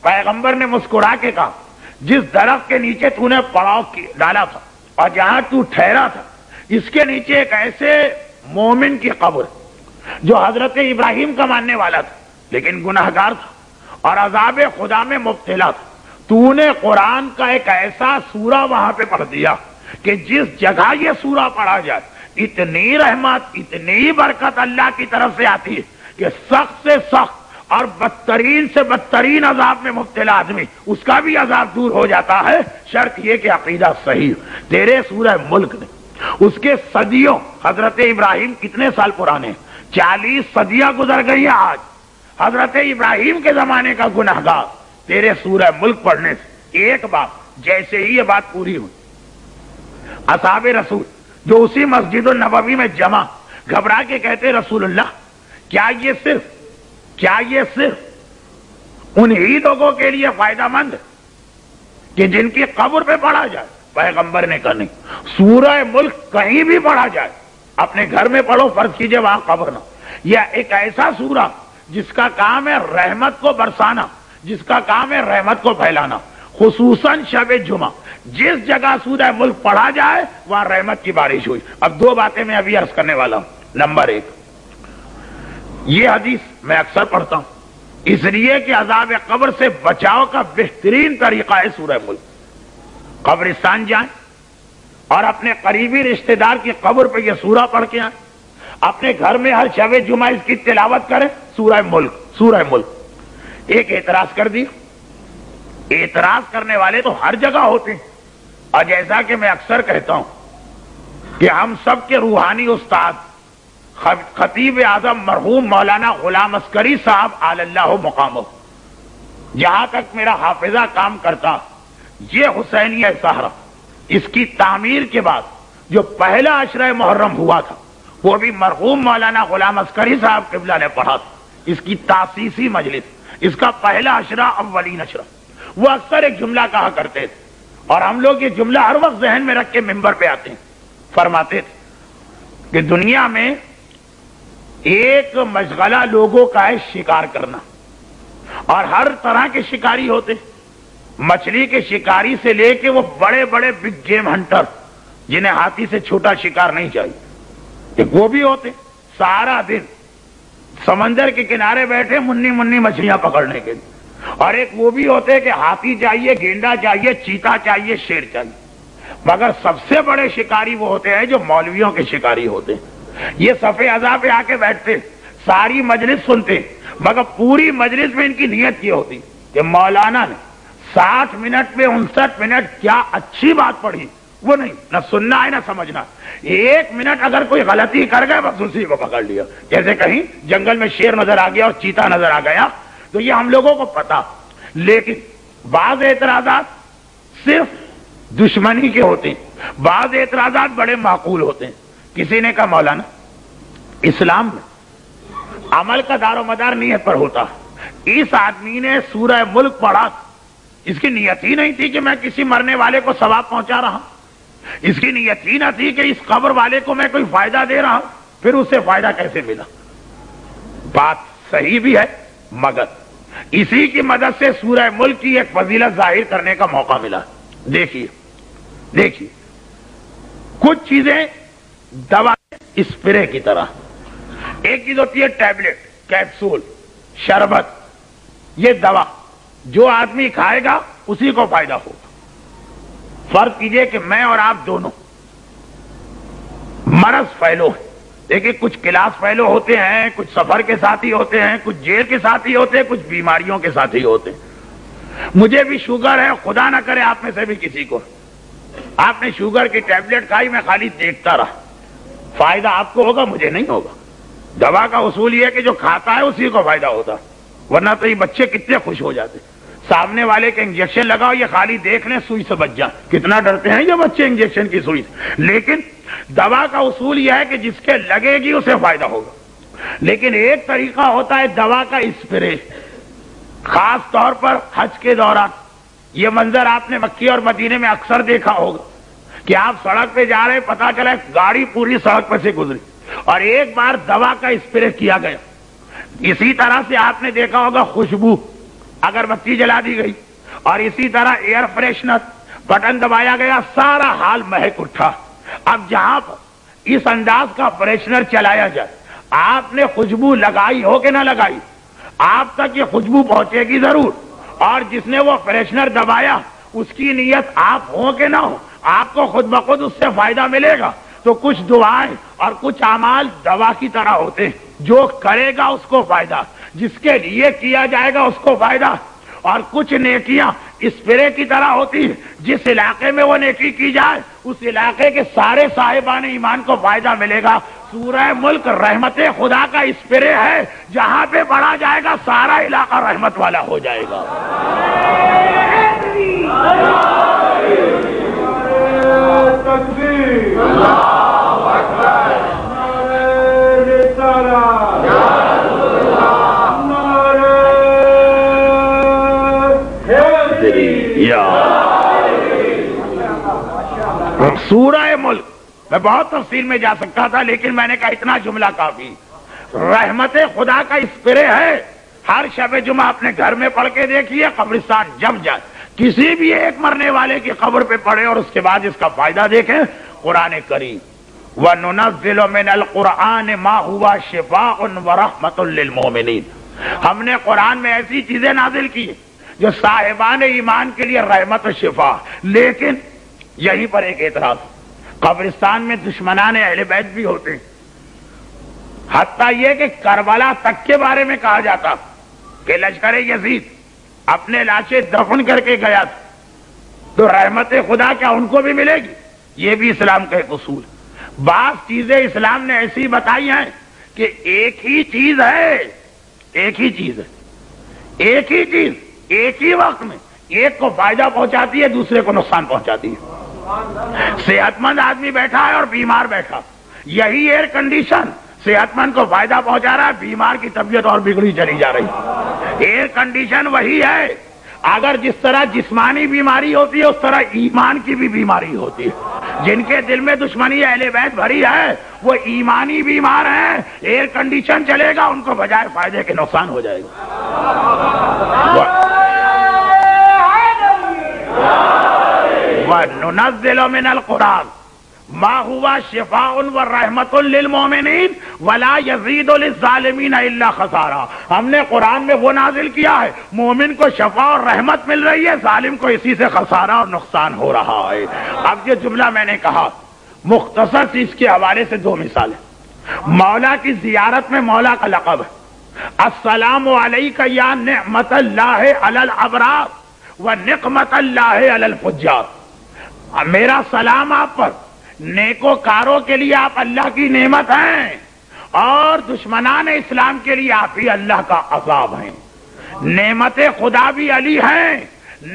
پیغمبر نے مسکرا کے کہا جس درخت کے نیچے تو نے پڑاؤ ڈالا تھا اور جہاں تو ٹھہرا تھا اس کے نیچے ایک ایسے مومن کی قبر جو حضرت ابراہیم کا ماننے والا تھا لیکن گناہگار تھا اور عذاب خدا میں مبتلا تھا. تو نے قرآن کا ایک ایسا سورہ وہاں پہ پڑھ دیا کہ جس جگہ یہ سورہ پڑھا جائے اتنی رحمت اتنی برکت اللہ کی طرف سے آتی ہے کہ سخت سے سخت اور بدترین سے بدترین عذاب میں مبتلا آدمی اس کا بھی عذاب دور ہو جاتا ہے، شرط یہ کہ عقیدہ صحیح ہو. تیرے سورہ ملک نے اس کے صدیوں، حضرت ابراہیم کتنے سال پرانے ہیں؟ 40 صدیاں گزر گئی ہیں. آج حضرت ابراہیم کے زمانے کا گنہگار تیرے سورہ ملک پڑھنے سے ایک بات، جیسے ہی یہ بات پوری ہوئی، اصحاب رسول جو اسی مسجد النبوی میں جمع گھبرا کے کہتے رسول اللہ کیا یہ صرف انہی لوگوں کے لیے فائدہ مند ہے کہ جن کی قبر پہ پڑھا جائے؟ پیغمبر نے کہا نہیں، سورہ ملک کہیں بھی پڑھا جائے، اپنے گھر میں پڑھو، فرض کیجئے وہاں قبر نہ. یہ ایک ایسا سورہ جس کا کام ہے رحمت کو برسانا، جس کا کام ہے رحمت کو پھیلانا، خصوصاً شب جمعہ جس جگہ سورہ ملک پڑھا جائے وہاں رحمت کی بارش ہوئی. اب دو باتیں میں ابھی عرض کرنے والا ہوں. نمبر 1، یہ حدیث میں اکثر پڑھتا ہوں اس لیے کہ عذاب قبر سے بچاؤ کا بہترین طریقہ ہے سورہ ملک. قبرستان جائیں اور اپنے قریبی رشتہ دار کی قبر پہ یہ سورہ پڑھ کے آئیں، اپنے گھر میں ہر شب جمعہ اس کی تلاوت کریں. سورہ ملک. ایک اعتراض کر دی، اعتراض کرنے والے تو ہر جگہ ہوتے ہیں، اور جیسا کہ میں اکثر کہتا ہوں کہ ہم سب کے روحانی استاد خطیب اعظم مرحوم مولانا غلام عسکری صاحب علی اللہ مقامہ، جہاں تک میرا حافظہ کام کرتا، یہ حسینیہ سہرہ اس کی تعمیر کے بعد جو پہلا عشرہ محرم ہوا تھا وہ بھی مرحوم مولانا غلام عسکری صاحب قبلہ نے پڑھا تھا. اس کی تاسیسی مجلس، اس کا پہلا عشرہ اولین عشرہ. وہ اکثر ایک جملہ کہا کرتے تھے اور ہم لوگ یہ جملہ ہر وقت ذہن میں رکھ کے ممبر پہ آتے ہیں. فرماتے تھے کہ دنیا میں ایک مشغلہ لوگوں کا ہے شکار کرنا، اور ہر طرح کے شکاری ہوتے، مچھلی کے شکاری سے لے کے وہ بڑے بڑے بگ گیم ہنٹر جنہیں ہاتھی سے چھوٹا شکار نہیں چاہیے، ایک وہ بھی ہوتے سارا دن سمندر کے کنارے بیٹھے منی مچھلیاں پکڑنے کے لیے، اور ایک وہ بھی ہوتے کہ ہاتھی چاہیے، گینڈا چاہیے، چیتا چاہیے، شیر چاہیے. مگر سب سے بڑے شکاری وہ ہوتے ہیں جو مولویوں کے شکاری ہوتے ہیں. یہ صفحے اعضاء پہ آ کے بیٹھتے، ساری مجلس سنتے، مگر پوری مجلس میں ان کی نیت یہ ہوتی کہ مولانا نے 60 منٹ میں 59 منٹ کیا اچھی بات پڑھی. وہ نہیں، نہ سننا ہے نہ سمجھنا. 1 منٹ اگر کوئی غلطی کر گئے بس اسی کو پکڑ لیا، جیسے کہیں جنگل میں شیر نظر آ گیا اور چیتا نظر آ گیا تو یہ ہم لوگوں کو پتا. لیکن بعض اعتراضات صرف دشمنی کے ہوتے ہیں، بعض اعتراضات بڑے معقول ہوتے ہیں. کسی نے کہا مولانا اسلام میں عمل کا دار و مدار نیت پر ہوتا. اس آدمی نے سورہ ملک پڑھا، اس کی نیت ہی نہیں تھی کہ میں کسی مرنے والے کو ثواب پہنچا رہا ہوں، اس کی نیت ہی نہ تھی کہ اس قبر والے کو میں کوئی فائدہ دے رہا ہوں، پھر اسے فائدہ کیسے ملا؟ بات صحیح بھی ہے، مگر اسی کی مدد سے سورہ ملک کی ایک فضیلت ظاہر کرنے کا موقع ملا. دیکھیے کچھ چیزیں دوا اسپرے کی طرح، ایک چیز ہوتی ہے ٹیبلٹ، کیپسول، شربت. یہ دوا جو آدمی کھائے گا اسی کو فائدہ ہوگا. فرض کیجئے کہ میں اور آپ دونوں مرض فیلو ہیں. دیکھیں کچھ کلاس فیلو ہوتے ہیں، کچھ سفر کے ساتھی ہوتے ہیں، کچھ جیل کے ساتھی ہوتے ہیں، کچھ بیماریوں کے ساتھی ہوتے ہیں. مجھے بھی شوگر ہے، خدا نہ کرے آپ میں سے بھی کسی کو. آپ نے شوگر کی ٹیبلٹ کھائی، میں خالی دیکھتا رہا، فائدہ آپ کو ہوگا، مجھے نہیں ہوگا. دوا کا اصول یہ ہے کہ جو کھاتا ہے اسی کو فائدہ ہوتا، ورنہ تو یہ بچے کتنے خوش ہو جاتے. سامنے والے کے انجیکشن لگاؤ، یہ خالی دیکھ لیں سوئی سے بچ جائیں. کتنا ڈرتے ہیں یہ بچے انجیکشن کی سوئی سے. لیکن دوا کا اصول یہ ہے کہ جس کے لگے گی اسے فائدہ ہوگا. لیکن ایک طریقہ ہوتا ہے دوا کا اسپرے، خاص طور پر حج کے دوران. یہ منظر آپ نے مکی اور مدینے میں اکثر دیکھا ہوگا کہ آپ سڑک پہ جا رہے، پتا چلا گاڑی پوری سڑک پہ سے گزری اور ایک بار دوا کا اسپرے کیا گیا. اسی طرح سے آپ نے دیکھا ہوگا خوشبو اگربتی جلا دی گئی اور اسی طرح ایئر فریشنر بٹن دبایا گیا، سارا حال مہک اٹھا۔ اب جہاں پر اس انداز کا فریشنر چلایا جائے، آپ نے خوشبو لگائی ہو کہ نہ لگائی، آپ تک یہ خوشبو پہنچے گی ضرور، اور جس نے وہ فریشنر دبایا اس کی نیت آپ ہو کہ نہ ہو، آپ کو خود بخود اس سے فائدہ ملے گا۔ تو کچھ دعائیں اور کچھ اعمال دوا کی طرح ہوتے ہیں، جو کرے گا اس کو فائدہ، جس کے لیے کیا جائے گا اس کو فائدہ، اور کچھ نیکیاں اسپرے کی طرح ہوتی ہیں، جس علاقے میں وہ نیکی کی جائے اس علاقے کے سارے صاحبان ایمان کو فائدہ ملے گا۔ سورہ ملک رحمت خدا کا اسپرے ہے، جہاں پہ پڑھا جائے گا سارا علاقہ رحمت والا ہو جائے گا۔ سورہ ملک میں بہت تفصیل میں جا سکتا تھا، لیکن میں نے کہا اتنا جملہ کافی۔ رحمت خدا کا اسپرے ہے، ہر شب جمعہ اپنے گھر میں پڑھ کے دیکھیے، قبرستان جم جائے کسی بھی ایک مرنے والے کی قبر پہ پڑھے اور اس کے بعد اس کا فائدہ دیکھیں۔ قرآن کریم وَنُنَزِّلُ مِنَ الْقُرْآنِ مَا هُوَ شِفَاءٌ وَرَحْمَةٌ لِّلْمُؤْمِنِينَ، ہم نے قرآن میں ایسی چیزیں نازل کی جو صاحبان ایمان کے لیے رحمت و شفا۔ لیکن یہیں پر ایک اعتراض، قبرستان میں دشمنان اہل بیت بھی ہوتے ہیں، حتیٰ یہ کہ کربلا تک کے بارے میں کہا جاتا کہ لشکر یزید اپنے لاشیں دفن کر کے گیا تھا، تو رحمت خدا کیا ان کو بھی ملے گی؟ یہ بھی اسلام کا ایک اصول۔ بعض چیزیں اسلام نے ایسی بتائی ہیں کہ ایک ہی چیز ہے، ایک ہی چیز ہے، ایک ہی چیز ایک ہی وقت میں ایک کو فائدہ پہنچاتی ہے، دوسرے کو نقصان پہنچاتی ہے۔ صحت مند آدمی بیٹھا ہے اور بیمار بیٹھا، یہی ایئر کنڈیشن صحت مند کو فائدہ پہنچا رہا ہے، بیمار کی طبیعت اور بگڑی چلی جا رہی ہے۔ ایئر کنڈیشن وہی ہے، اگر جس طرح جسمانی بیماری ہوتی ہے اس طرح ایمان کی بھی بیماری ہوتی ہے۔ جن کے دل میں دشمنی اہل بیت بھری ہے وہ ایمانی بیمار ہیں، ایئر کنڈیشن چلے گا ان کو بجائے فائدے کے نقصان ہو جائے گا۔ وَنُنَزِّلُ مِنَ الْقُرْآنِ مَا هُوَ شِفَاءٌ وَرَحْمَةٌ لِّلْمُؤْمِنِينَ وَلَا يَزِيدُ لِلظَّالِمِينَ إِلَّا خَسَارًا، ہم نے قرآن میں وہ نازل کیا ہے مومن کو شفا اور رحمت مل رہی ہے، ظالم کو اسی سے خسارہ اور نقصان ہو رہا ہے۔ اب یہ جملہ میں نے کہا مختصر سی، اس کے حوالے سے دو مثالیں۔ مولا کی زیارت میں مولا کا لقب ہے، السلام علیک یا نعمت اللہ علی الابرار ونقمت اللہ علی الفجار، میرا سلام آپ پر، نیکوکاروں کے لیے آپ اللہ کی نعمت ہیں اور دشمنان اسلام کے لیے آپ ہی اللہ کا عذاب ہیں۔ نعمت خدا بھی علی ہیں،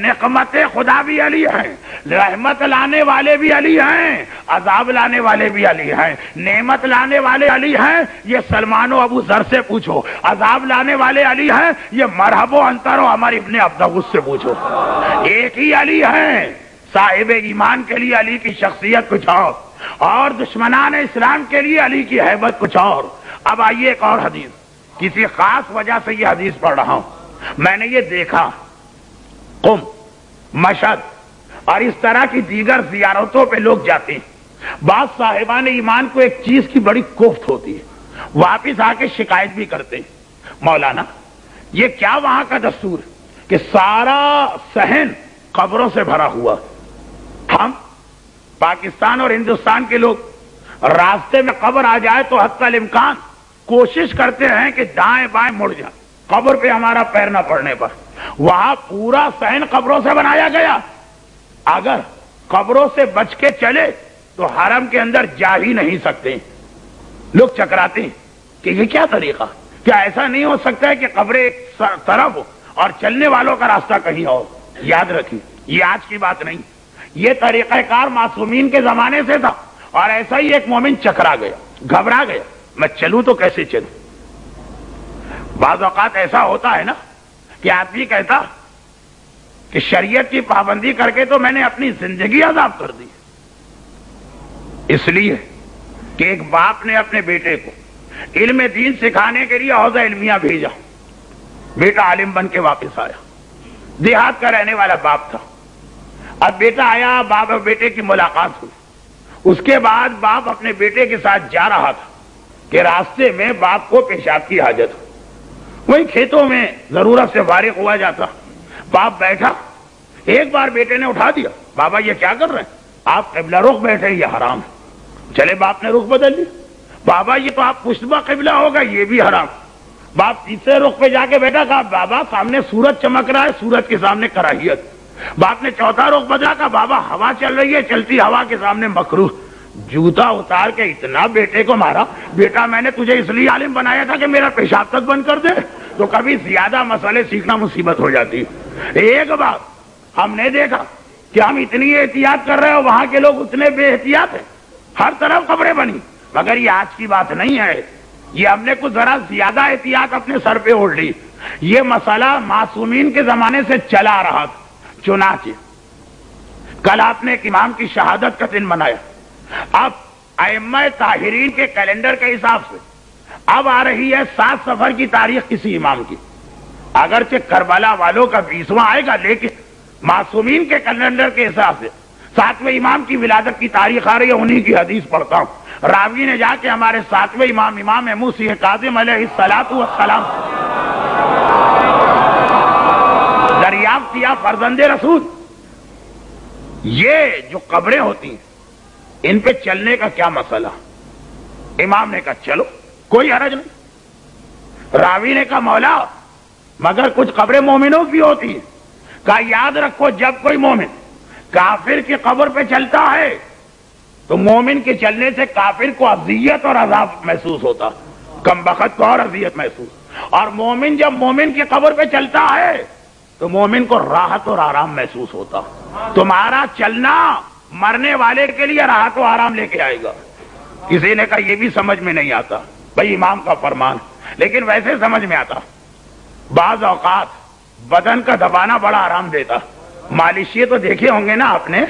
نقمت خدا بھی علی ہیں، رحمت لانے والے بھی علی ہیں، عذاب لانے والے بھی علی ہیں۔ نعمت لانے والے علی ہیں، یہ سلمان و ابو ذر سے پوچھو، عذاب لانے والے علی ہیں، یہ مرحب و انتر و عمر ابن عبدالغوث سے پوچھو۔ ایک ہی علی ہیں، صاحب ایمان کے لیے علی کی شخصیت کچھ اور دشمنان اسلام کے لیے علی کی ہیبت کچھ اور۔ اب آئیے ایک اور حدیث، کسی خاص وجہ سے یہ حدیث پڑھ رہا ہوں۔ میں نے یہ دیکھا قم، مشہد اور اس طرح کی دیگر زیارتوں پہ لوگ جاتے ہیں، بعض صاحبان ایمان کو ایک چیز کی بڑی کوفت ہوتی ہے، واپس آ کے شکایت بھی کرتے ہیں، مولانا یہ کیا وہاں کا دستور کہ سارا صحن قبروں سے بھرا ہوا، ہم پاکستان اور ہندوستان کے لوگ راستے میں قبر آ جائے تو حتی الامکان کوشش کرتے ہیں کہ دائیں بائیں مڑ جائیں، قبر پہ ہمارا پیر نہ پڑنے پر۔ وہاں پورا صحن قبروں سے بنایا گیا، اگر قبروں سے بچ کے چلے تو حرم کے اندر جا ہی نہیں سکتے۔ لوگ چکراتے ہیں کہ یہ کیا طریقہ، کیا ایسا نہیں ہو سکتا ہے کہ قبریں ایک طرف ہو اور چلنے والوں کا راستہ کہیں اور؟ یاد رکھیے یہ آج کی بات نہیں، یہ طریقہ کار معصومین کے زمانے سے تھا، اور ایسا ہی ایک مومن چکرا گیا، گھبرا گیا، میں چلوں تو کیسے چلوں؟ بعض اوقات ایسا ہوتا ہے نا کہ آدمی کہتا کہ شریعت کی پابندی کر کے تو میں نے اپنی زندگی عذاب کر دی، اس لیے کہ ایک باپ نے اپنے بیٹے کو علم دین سکھانے کے لیے حوضہ علمیہ بھیجا، بیٹا عالم بن کے واپس آیا، دیہات کا رہنے والا باپ تھا. اب بیٹا آیا, باپ اور بیٹے کی ملاقات ہوئی. اس کے بعد باپ اپنے بیٹے کے ساتھ جا رہا تھا کہ راستے میں باپ کو پیشاب کی حاجت ہو. وہی کھیتوں میں ضرورت سے فارغ ہوا جاتا. باپ بیٹھا, ایک بار بیٹے نے اٹھا دیا, بابا یہ کیا کر رہے ہیں آپ, قبلہ رخ بیٹھے, یہ حرام ہے. چلے باپ نے رخ بدل لیا. بابا یہ تو آپ پشتبہ قبلہ ہوگا, یہ بھی حرام. باپ تیسرے رخ پہ جا کے بیٹھا, کہا بابا سامنے سورج چمک رہا ہے, سورج کے سامنے کراہیت. باپ نے چوتھا رخ بدلا, کہا بابا ہوا چل رہی ہے, چلتی ہوا کے سامنے مکروہ. جوتا اتار کے اتنا بیٹے کو مارا, بیٹا میں نے تجھے اس لیے عالم بنایا تھا کہ میرا پیشاب تک بند کر دے. تو کبھی زیادہ مسئلے سیکھنا مصیبت ہو جاتی. ایک بار ہم نے دیکھا کہ ہم اتنی احتیاط کر رہے ہیں, وہاں کے لوگ اتنے بے احتیاط ہیں, ہر طرف قبریں بنی. مگر یہ آج کی بات نہیں ہے, یہ ہم نے کچھ ذرا زیادہ احتیاط اپنے سر پہ اوڑھ لی. یہ مسئلہ معصومین کے زمانے سے چلا رہا تھا. چنانچہ کل آپ نے ایک امام کی شہادت کا دن منایا. اب ائمہ طاہرین کے کیلنڈر کے حساب سے اب آ رہی ہے 7 سفر کی تاریخ کسی امام کی. اگرچہ کربلا والوں کا 20واں آئے گا, لیکن معصومین کے کیلنڈر کے حساب سے 7ویں امام کی ولادت کی تاریخ آ رہی ہے. انہی کی حدیث پڑھتا ہوں. راوی نے جا کے ہمارے 7ویں امام امام موسی کاظم علیہ السلام دریافت کیا, فرزند رسول یہ جو قبریں ہوتی ہیں ان پہ چلنے کا کیا مسئلہ. امام نے کہا چلو کوئی حرج نہیں. راوی نے کہا مولا مگر کچھ قبریں مومنوں کی ہوتی ہیں. کہا یاد رکھو جب کوئی مومن کافر کی قبر پہ چلتا ہے تو مومن کے چلنے سے کافر کو اذیت اور عذاب محسوس ہوتا, کم بخت کو اور اذیت محسوس. اور مومن جب مومن کی قبر پہ چلتا ہے تو مومن کو راحت اور آرام محسوس ہوتا. تمہارا چلنا مرنے والے کے لیے راحت و آرام لے کے آئے گا. کسی نے کہا یہ بھی سمجھ میں نہیں آتا. بھائی امام کا فرمان, لیکن ویسے سمجھ میں آتا. بعض اوقات بدن کا دبانا بڑا آرام دیتا. مالشیے تو دیکھے ہوں گے نا آپ نے,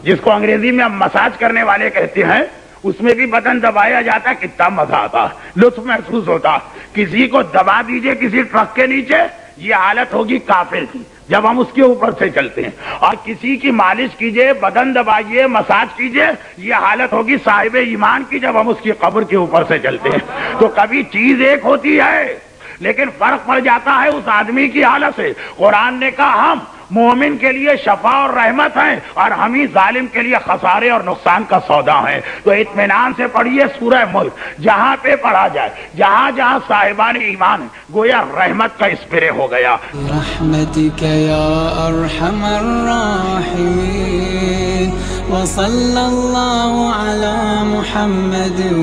جس کو انگریزی میں ہم مساج کرنے والے کہتے ہیں, اس میں بھی بدن دبایا جاتا, کتنا مزہ آتا, لطف محسوس ہوتا. کسی کو دبا دیجئے کسی ٹرک کے نیچے, یہ حالت ہوگی کافر کی جب ہم اس کے اوپر سے چلتے ہیں. اور کسی کی مالش کیجئے, بدن دبائیے, مساج کیجئے, یہ حالت ہوگی صاحب ایمان کی جب ہم اس کی قبر کے اوپر سے چلتے ہیں. تو کبھی چیز ایک ہوتی ہے لیکن فرق پڑ جاتا ہے اس آدمی کی حالت سے. قرآن نے کہا ہم مومن کے لیے شفا اور رحمت ہیں اور ہم ہی ظالم کے لیے خسارے اور نقصان کا سودا ہیں. تو اطمینان سے پڑھیے سورہ ملک, جہاں پہ پڑھا جائے, جہاں جہاں صاحبان ایمان گویا رحمت کا اسپرے ہو گیا. رحمتک یا ارحم الراحمین وصلی اللہ علی محمد و